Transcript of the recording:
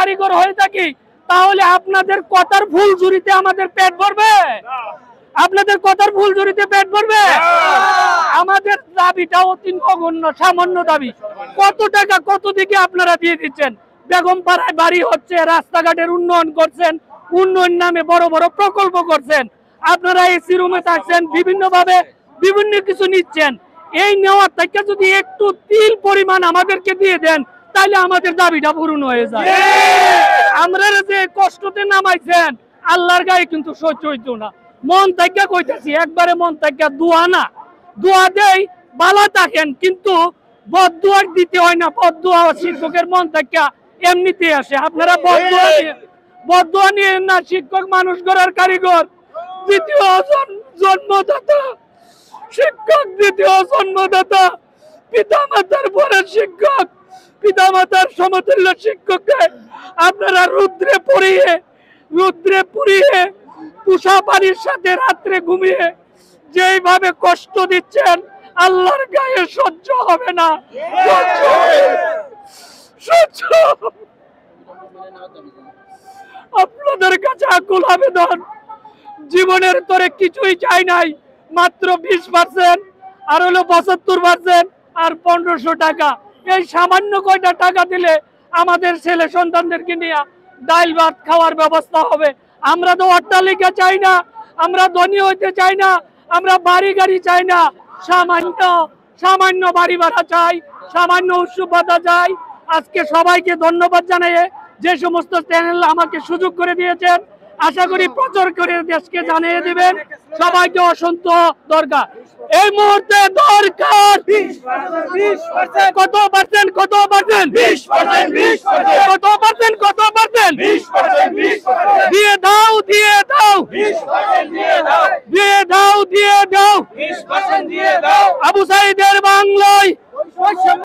কারিগর হয়ে থাকি, তাহলে আপনাদের কথার ভুল ঝুরিতে আমাদের পেট ভরবে? আপনাদের কথার ভুল ঝুরিতে পেট ভরবে? আমাদের দাবিটা অতি নগণ্য, সামান্য দাবি। কত টাকা কত দিকে আপনারা দিয়ে দিচ্ছেন? বেগম পাড়ায় বাড়ি হচ্ছে, রাস্তাঘাটের উন্নয়ন করছেন, উন্নয়ন নামে বড় বড় প্রকল্প করছেন। আপনারা এসি রুমে থাকছেন, বিভিন্ন ভাবে বিভিন্ন কিছু নিচ্ছেন। এই নেওয়ার থেকে যদি একটু তিল পরিমাণ আমাদেরকে দিয়ে দেন, তাহলে আমাদের দাবিটা পূরণ হয়ে যায়। আমরা যে কষ্টতে নামাইছেন, আল্লাহর গায়ে কিন্তু সহ্য হইতো না। মন থেকে কইতেছি, একবারে মন থেকে দোয়া না, দোয়া দেই ভালো থাকেন, কিন্তু বদদোয়া দিতে হয় না। বদদোয়া শিক্ষকের মন থেকে এমনিতে আসে। আপনারা বদদোয়া নিয়ে না। শিক্ষক মানুষ গড়ার কারিগর, দ্বিতীয় জন্মদাতা শিক্ষক, দ্বিতীয় জন্মদাতা, পিতা মাতার পরের শিক্ষক, পিতা মাতার সমতুল্য শিক্ষককে আপনারা রুদ্রে পুড়িয়ে তুষা পানির সাথে রাত্রে ঘুমিয়ে যেইভাবে কষ্ট দিচ্ছেন, আল্লাহর গায়ে সহ্য হবে না। আপনাদের কাছে আকুল আবেদন, জীবনের তরে কিছুই চাই নাই, মাত্র 20% আর হলো 75% আর 1500 টাকা। এই সামান্য কয়টা টাকা দিলে আমাদের ছেলে সন্তানদেরকে নিয়ে ডাল ভাত খাওয়ার ব্যবস্থা হবে। আমরা তো অট্টালিকা চাই না, আমরা ধনী হইতে চাই না, আমরা বাড়ি গাড়ি চাই না, সামান্য বাড়ি ভাড়া চাই, সামান্য উৎসব ভাতা চাই। আজকে সবাইকে ধন্যবাদ জানিয়ে যে সমস্ত চ্যানেল আমাকে সুযোগ করে দিয়েছেন, আশা করি প্রচার করে দেশকে জানিয়ে দিবেন। সবাইকে অসংখ্য দরকার, এই মুহূর্তে দরকার। কত পার্সেন্ট? কত পার্সেন্ট? 20%। কত পার্সেন্ট? কত পার্সেন্ট? 20%। দিয়ে দাও, দিয়ে দাও, 20% দিয়ে দাও, দিয়ে দাও, দিয়ে দাও, 20% দিয়ে দাও। আবু সাইদের বাংলায়